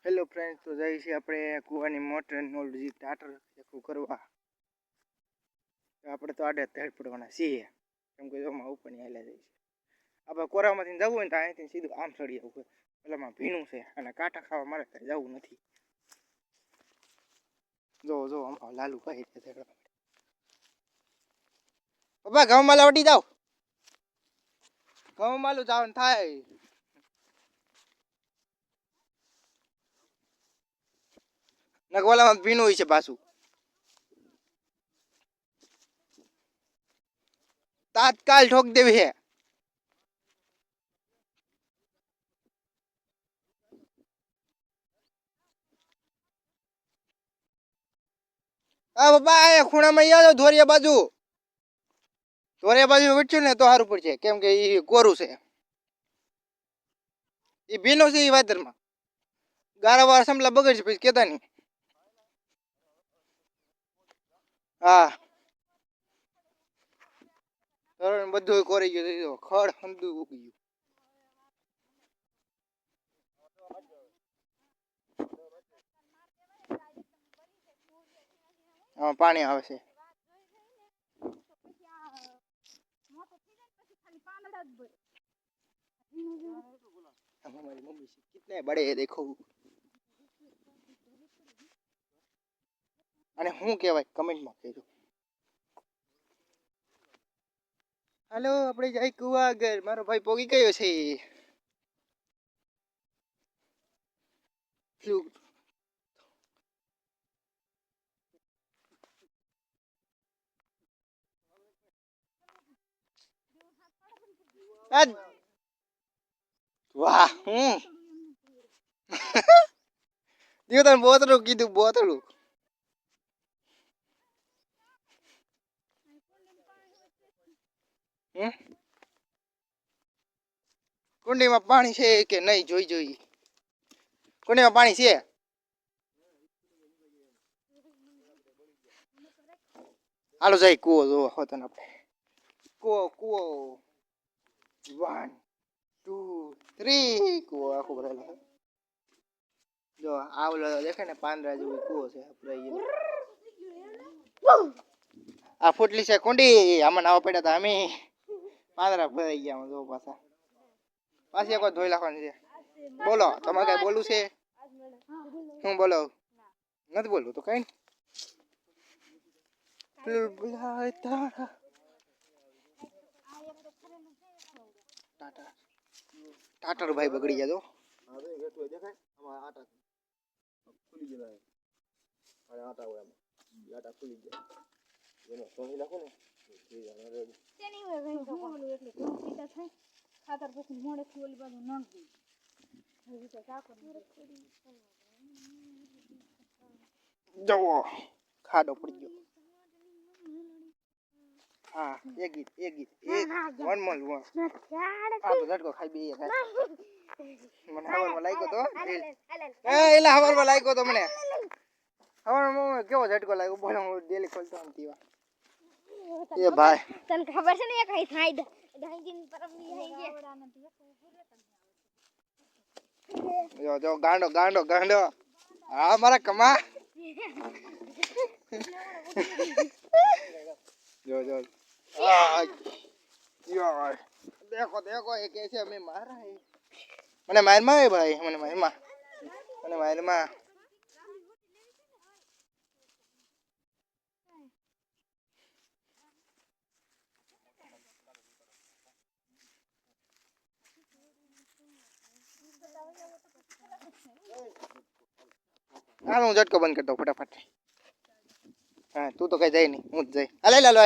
Hello friends, તો જઈએ છીએ આપણે કૂવાની મોટર નોલજી ટાટર એકું કરવા. આપણે તો આડે ધડ પડવાના છીએ, કેમ કે જોમાં ઉપર ની હાલ્યા જાય છે. આપણે કોરામાંથી જવું હોય ને તો અહીંથી સીધું આમ ચડી જવું હોય. પેલામાં ભીનું છે અને કાંટા ખાવા મારે ત્યાં જવું નથી. જો આમ લાલુ ભાઈ છે. પપ્પા ઘઉં માલા વટી જાવ, ઘઉં માલું જવાનું થાય. નગવાલામાં ભીનું હોય છે પાછું. તાત્કાલ ઠોક દેવી છે. હા પપ્પા, એ ખૂણામાં આવો ધોરિયા બાજુ વીટશું ને તો સારું પડશે, કેમ કે એ કોરું છે. એ ભીનું છે. એ વાતરમાં ગારા વાળા સમલા બગડશે પછી કેતા નહીં. હા, બધું કોરી ગયું. ખડ હંધું ઉગી ગયું. હા, પાણી આવે છે. कितने बड़े है देखो. અને શું કહેવાય કમેન્ટમાં કહેજો. હાલો, આપણે જાય કુવા આગળ. મારો ભાઈ પોગી ગયો છે. વાહ, દિયો તને બોતડું કીધું, બોતડું. કુંડીમાં પાણી છે કે નહીં જોઈ. કુંડીમાં પાણી છે. હાલો જાય કુવો જોવા હોતો ને આપણે. કુવો 1 2 3 કુવો આખો ભરેલો. જો આવલો દેખાય ને પાંદડા જેવો કુવો છે. આ ફૂટલી છે કુંડી. આમાં નાવા પડ્યા હતા અમે. પાંદડા ભરાઈ ગયા. જો પાછી કોઈ ધોઈ નાખવાની છે. બોલો, તમારે કઈ બોલું છે? હું બોલો? નથી બોલવું તો કઈ ટાટર ભાઈ બગડી ગયા. જવો ખાડો પડી ગયો. હા, એક ગીત વન મોલ વન. આ તો ઝટકો ખાઈ બે મને હવારમાં લાગ્યો તો. એલા હવારમાં લાગ્યો તો મને. હવારમાં કેવો ઝટકો લાગ્યો. બોલો, હું ડેલી ખોલતો આમ પીવા. એ ભાઈ તને ખબર છે ને કઈ થાય ડાંગીન પરમની હઈ ગયા. જો ગાંડો. હા મારા કમા. જો યાર देखो ये कैसे हमें मारा है. મને મારમાં હે ભાઈ. મને મારમાં. હું ઝટકો બંધ કરતો ફટાફટ. હા, તું તો કઈ જાય નહીં, હું જ જઈ. હાલે લાલો.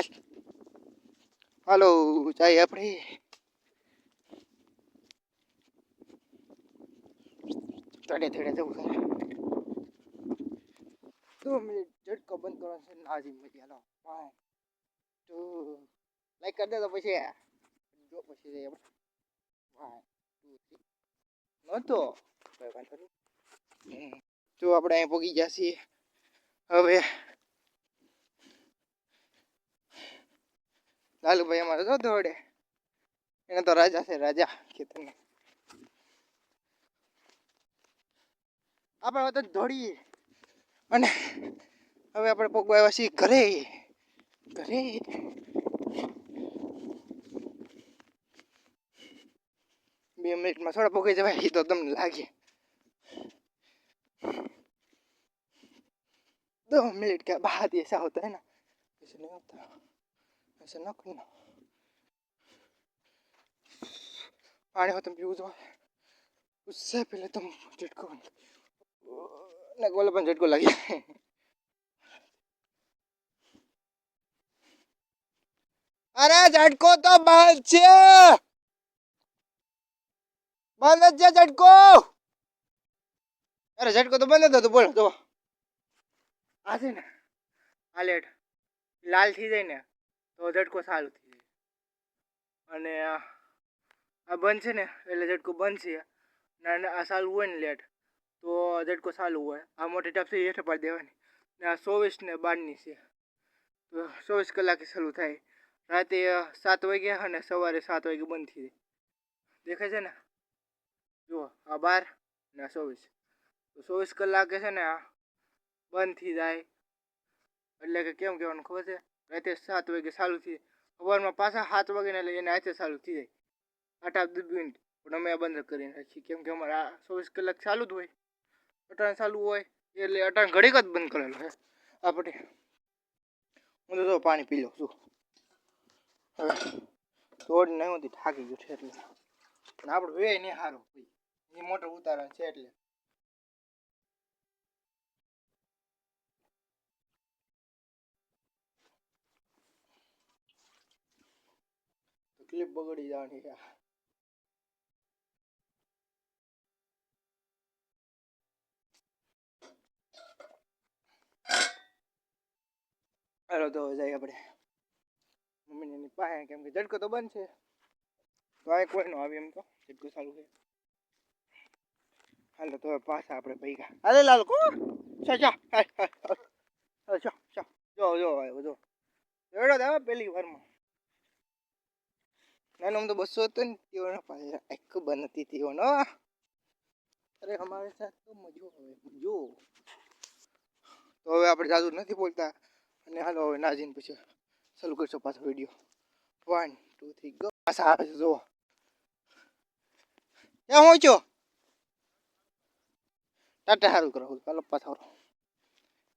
હાલો જાય આપણે. થડે જવું છે. 2 મિનિટ ઝટકો બંધ કરવાનો છે. નાજી મજા. હાલો 1 2 લાઈક કરી દે તો પછી જો પછી 1 2 3 નતો જો આપણે અહીં પોગી ગયા છીએ. હવે લાલુભાઈ અમારે જો દોડે. એને તો રાજા છે, રાજા ખેતરના. આપણે વતન દોડીએ અને હવે આપણે પગવા આવ્યા છીએ ઘરે. ઘરે 2 મિનિટમાં થોડા પગી જવાય એ તો તમને લાગે. 2 मिनट के बाद ऐसा होता है ना, ऐसे नहीं होता, ऐसे ना करना. पानी हो तुम पीऊ तो उससे पहले तुम झटको ना गोला बन झटको लगे. अरे झटको तो बंद છે બંધ જ છે झटको. અરે झटको તો બંધ જ હતો. બોલો તો આ છે ને આ લેટ લાલ થઈ જાય ને તો झटको ચાલુ થઈ જાય અને આ બંધ છે ને એટલે झटको બંધ છે ને આ ચાલુ હોય ને લેટ તો झटको ચાલુ હોય. આ મોટી ટપસી હેઠે પાડી દેવાની ને આ 24 ને 12 ની છે તો 24 કલાકે ચાલુ થાય. રાતે 7 વાગે અને સવારે 7 વાગે બંધ થઈ જાય. દેખાય છે ને જુઓ આ 12 ને આ 24 તો 24 કલાકે છે ને આ બંધ થઈ જાય. એટલે કે કેમ કહેવાનું ખબર છે, રાતે 7 વાગે ચાલુ થઈ સવારમાં પાછા 7 વાગે ને એટલે એને હાથે ચાલુ થઈ જાય 8-10 મિનિટ પણ અમે આ બંધ કરીને રાખીએ કેમ કે અમારે આ 24 કલાક ચાલુ જ હોય. અટાણ ચાલુ હોય એટલે અટાણ ઘડીક જ બંધ કરેલું છે આપણે. હું તો પાણી પી લઉં છું હવે. દોડ નહીં હોતી થાકી ગયું છે એટલે પણ આપણે વે નહીં સારું એ મોટર ઉતારવા છે એટલે ક્લિપ બગડી જવાની છે. હાલો તો જાય આપણે મમ્મીની પાસે કેમ કે झटको તો બંધ છે તો આ કોઈ નો આવે એમ તો झटको ચાલુ છે. હાલો તો પાછા આપણે ભેગા હાલે લાલ કો ચા ચા ચા ચા જો જો આવ્યો જો એડો દા પહેલી વારમાં નાનો આમ તો 200 હતો ને તેઓનો પાસે એક બનતી તેઓનો. અરે અમારે સાથ તો મજો આવે મજો. તો હવે આપણે જાજુ નથી બોલતા અને હાલો હવે નાજીને પછી ચાલુ કરશો પાછો વિડીયો. 1 2 3 ગો. પાછા આવે છે જો ક્યાં હું છો ટાટા સારું કરો ચાલો પાછા.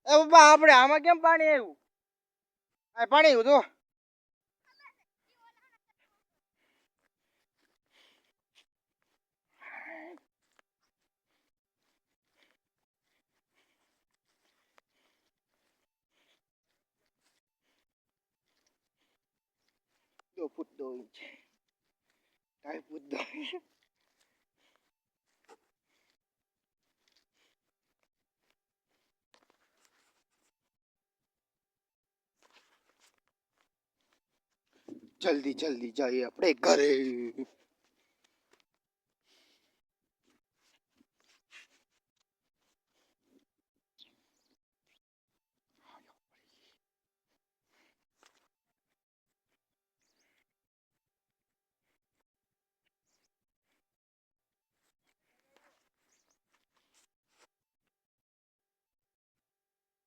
એ બાબા આપણે આમાં કેમ પાણી આવ્યું? આ પાણી આવ્યું તો દો ફૂટ 2 ઇંચ 2.5 ફૂટ 2 ઇંચ. જલ્દી જલ્દી જઈએ આપણે ઘરે.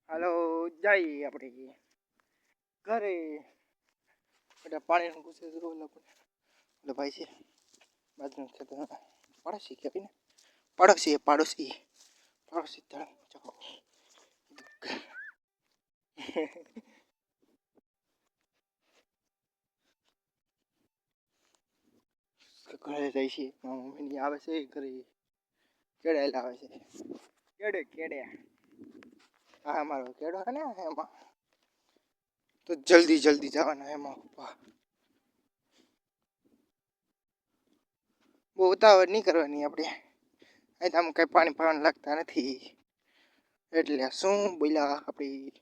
હાલો જઈએ આપણે ઘરે. એટલે પાણીનું પૂછે જરૂર લોકોને એટલે ભાઈ છે બાજુનું ખેતર પાડોશી કહેવાય ને પાડોશી પાડોશી પાડોશી ધર્મ ચકો ઘરે જાય છે મમ્મીની આવે છે ઘરે કેળે આવે છે કેડે કેડે. હા મારો કેડો છે ને એમાં તો જલ્દી જલ્દી જવાના એમાં પપ્પા. બહુ ઉતાવળ નહીં કરવાની આપણે. અહીં તો આમ કંઈ પાણી પાવાનું લાગતા નથી એટલે શું બોલ્યા આપણે.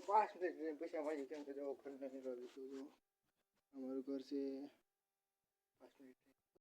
પાંચ મિનિટ પૈસા મળી કેમ કે જો ઘર નથી રહ્યું અમારું ઘર છે 5 મિનિટ